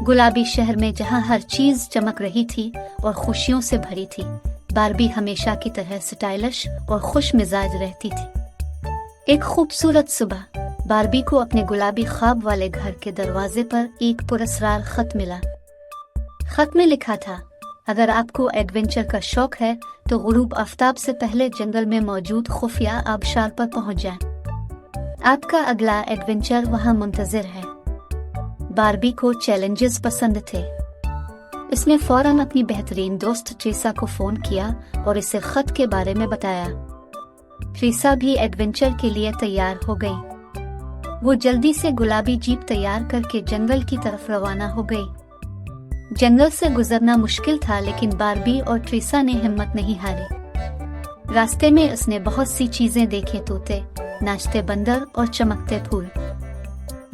गुलाबी शहर में जहां हर चीज चमक रही थी और खुशियों से भरी थी, बारबी हमेशा की तरह स्टाइलिश और खुश मिजाज रहती थी। एक खूबसूरत सुबह बारबी को अपने गुलाबी ख्वाब वाले घर के दरवाजे पर एक पुरस्कार खत मिला। खत में लिखा था, अगर आपको एडवेंचर का शौक है तो गुरूब आफ्ताब से पहले जंगल में मौजूद खुफिया आबशार पर पहुंच जाएं। आपका अगला एडवेंचर वहां मुंतजिर है। बारबी को चैलेंजेस पसंद थे। इसने फौरन अपनी बेहतरीन दोस्त ट्रीसा को फोन किया और इसे खत के बारे में बताया। ट्रीसा भी एडवेंचर के लिए तैयार हो गई। वो जल्दी से गुलाबी जीप तैयार करके जंगल की तरफ रवाना हो गई। जंगल से गुजरना मुश्किल था, लेकिन बारबी और ट्रीसा ने हिम्मत नहीं हारी। रास्ते में उसने बहुत सी चीजें देखे, तोते, नाचते बंदर और चमकते फूल।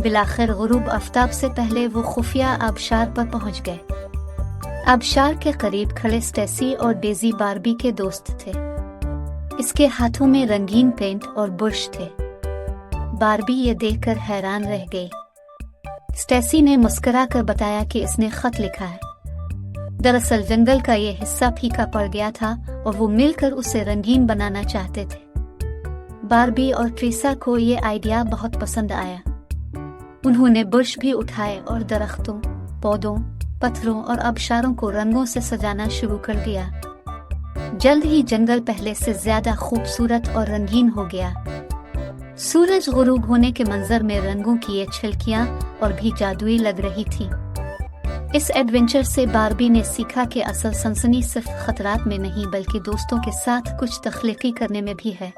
बिलाखिर गुरूब आफ्ताब से पहले वो खुफिया आबशार पर पहुंच गए। आबशार के करीब खड़े स्टेसी और डेजी बारबी के दोस्त थे। इसके हाथों में रंगीन पेंट और बुर्श थे। बारबी ये देखकर हैरान रह गई। स्टेसी ने मुस्कुराकर बताया कि इसने खत लिखा है। दरअसल जंगल का ये हिस्सा फीका पड़ गया था और वो मिलकर उसे रंगीन बनाना चाहते थे। बारबी और ट्रीसा को ये आइडिया बहुत पसंद आया। उन्होंने बुर्श भी उठाए और दरख्तों, पौधों, पत्थरों और आबशारों को रंगों से सजाना शुरू कर दिया। जल्द ही जंगल पहले से ज्यादा खूबसूरत और रंगीन हो गया। सूरज गुरूब होने के मंजर में रंगों की ये छिलकियां और भी जादुई लग रही थी। इस एडवेंचर से बारबी ने सीखा कि असल सनसनी सिर्फ खतरात में नहीं बल्कि दोस्तों के साथ कुछ तख्लीकी करने में भी है।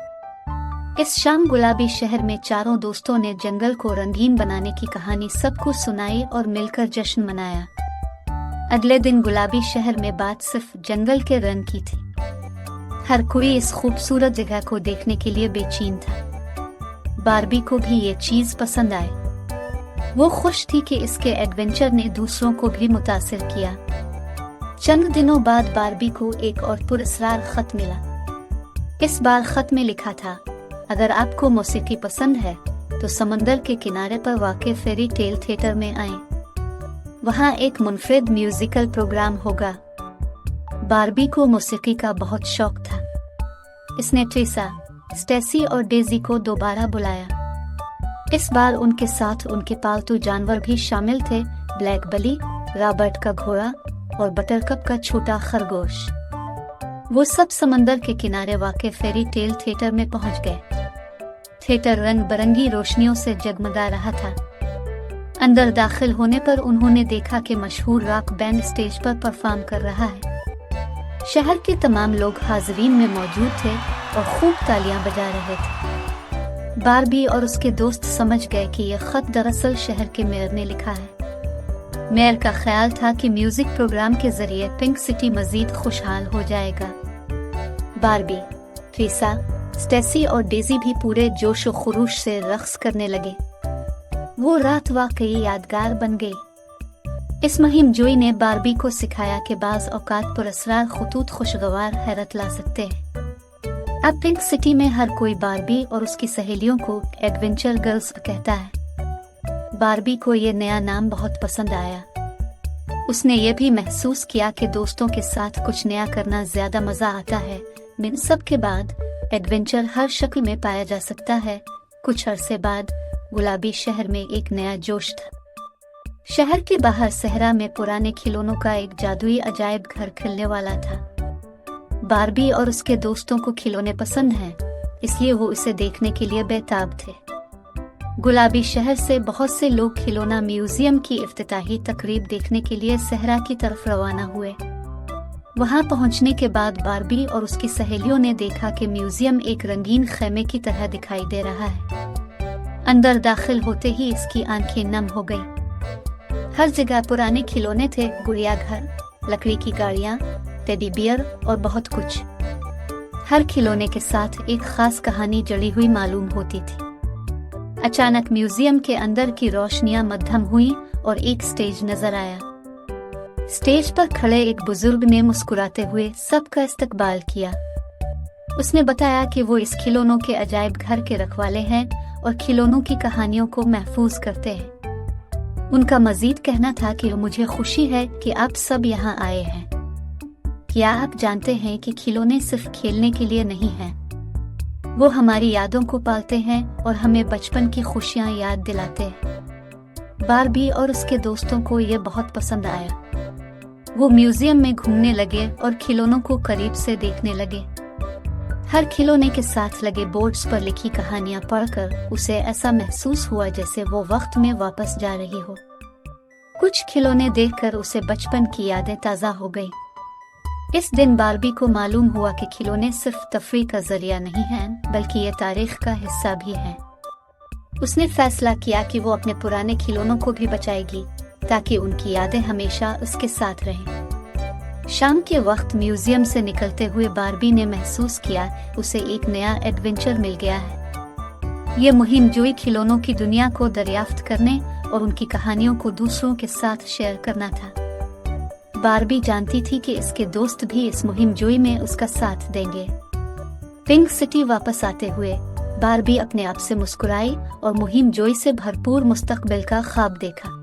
इस शाम गुलाबी शहर में चारों दोस्तों ने जंगल को रंगीन बनाने की कहानी सबको सुनाई और मिलकर जश्न मनाया। अगले दिन गुलाबी शहर में बात सिर्फ जंगल के रंग की थी। हर कोई इस खूबसूरत जगह को देखने के लिए बेचैन था। बारबी को भी ये चीज पसंद आई। वो खुश थी कि इसके एडवेंचर ने दूसरों को भी मुतासिर किया। चंद दिनों बाद बारबी को एक और पुरस्कार खत मिला। इस बार खत में लिखा था, अगर आपको मौसीकी पसंद है तो समंदर के किनारे पर वाक़े फेरी टेल थिएटर में आएं। वहाँ एक मुनफरिद म्यूजिकल प्रोग्राम होगा। बारबी को मौसीकी का बहुत शौक था। इसने ट्रीसा, स्टेसी और डेजी को दोबारा बुलाया। इस बार उनके साथ उनके पालतू जानवर भी शामिल थे, ब्लैक बली, रॉबर्ट का घोड़ा और बटरकप का छोटा खरगोश। वो सब समंदर के किनारे वाक़े फेरी टेल थिएटर में पहुंच गए। थिएटर रंग बिरंगी रोशनियों से जगमगा रहा था। अंदर दाखिल होने पर उन्होंने देखा कि मशहूर रॉक बैंड स्टेज पर परफॉर्म कर रहा है। शहर के तमाम लोग हाज़रीन में मौजूद थे और खूब तालियां बजा रहे थे। बारबी और उसके दोस्त समझ गए कि यह खत दरअसल शहर के मेयर ने लिखा है। मेयर का ख्याल था कि म्यूजिक प्रोग्राम के जरिए पिंक सिटी मजीद खुशहाल हो जाएगा। बारबी, ट्रीसा, स्टेसी और डेजी भी पूरे जोश और खुरूश से रक्स करने लगे। वो रात वाकई यादगार बन गई। इस मुहिम जोई ने बारबी को सिखाया कि बाज औकात पुरस्कार खुतूत खुशगवार हैरत ला सकते हैं। अब पिंक सिटी में हर कोई बारबी और उसकी सहेलियों को एडवेंचर गर्ल्स कहता है। बारबी को ये नया नाम बहुत पसंद आया। उसने ये भी महसूस किया कि दोस्तों के साथ कुछ नया करना ज्यादा मजा आता है। इन सब के बाद एडवेंचर हर शक्ल में पाया जा सकता है। कुछ अरसे बाद गुलाबी शहर में एक नया जोश था। शहर के बाहर सहरा में पुराने खिलौनों का एक जादुई अजायब घर खिलने वाला था। बारबी और उसके दोस्तों को खिलौने पसंद हैं, इसलिए वो इसे देखने के लिए बेताब थे। गुलाबी शहर से बहुत से लोग खिलौना म्यूजियम की इफ्तिताही तकरीब देखने के लिए सहरा की तरफ रवाना हुए। वहां पहुंचने के बाद बारबी और उसकी सहेलियों ने देखा कि म्यूजियम एक रंगीन खेमे की तरह दिखाई दे रहा है। अंदर दाखिल होते ही इसकी आंखें नम हो गईं। हर जगह पुराने खिलौने थे, गुड़िया घर, लकड़ी की गाड़ियां, टेडी बियर और बहुत कुछ। हर खिलौने के साथ एक खास कहानी जड़ी हुई मालूम होती थी। अचानक म्यूजियम के अंदर की रोशनियां मध्यम हुई और एक स्टेज नजर आया। स्टेज पर खड़े एक बुजुर्ग ने मुस्कुराते हुए सबका इस्तकबाल किया। उसने बताया कि वो इस खिलौनों के अजायब घर के रखवाले हैं और खिलौनों की कहानियों को महफूज करते हैं। उनका मजीद कहना था कि मुझे खुशी है कि आप सब यहाँ आए हैं। क्या आप जानते हैं कि खिलौने सिर्फ खेलने के लिए नहीं हैं, वो हमारी यादों को पालते हैं और हमें बचपन की खुशियाँ याद दिलाते हैं। बारबी और उसके दोस्तों को ये बहुत पसंद आया। वो म्यूजियम में घूमने लगे और खिलौनों को करीब से देखने लगे। हर खिलौने के साथ लगे बोर्ड्स पर लिखी कहानियां पढ़कर उसे ऐसा महसूस हुआ जैसे वो वक्त में वापस जा रही हो। कुछ खिलौने देखकर उसे बचपन की यादें ताज़ा हो गई। इस दिन बारबी को मालूम हुआ कि खिलौने सिर्फ तफरीह का जरिया नहीं हैं, बल्कि ये तारीख का हिस्सा भी हैं। उसने फैसला किया कि वो अपने पुराने खिलौनों को भी बचाएगी ताकि उनकी यादें हमेशा उसके साथ रहें। शाम के वक्त म्यूजियम से निकलते हुए बारबी ने महसूस किया उसे एक नया एडवेंचर मिल गया है। ये मुहिम जोई खिलौनों की दुनिया को दरियाफ्त करने और उनकी कहानियों को दूसरों के साथ शेयर करना था। बारबी जानती थी कि इसके दोस्त भी इस मुहिम जोई में उसका साथ देंगे। पिंक सिटी वापस आते हुए बारबी अपने आप से मुस्कुराई और मुहिम जोई से भरपूर मुस्तकबिल का ख्वाब देखा।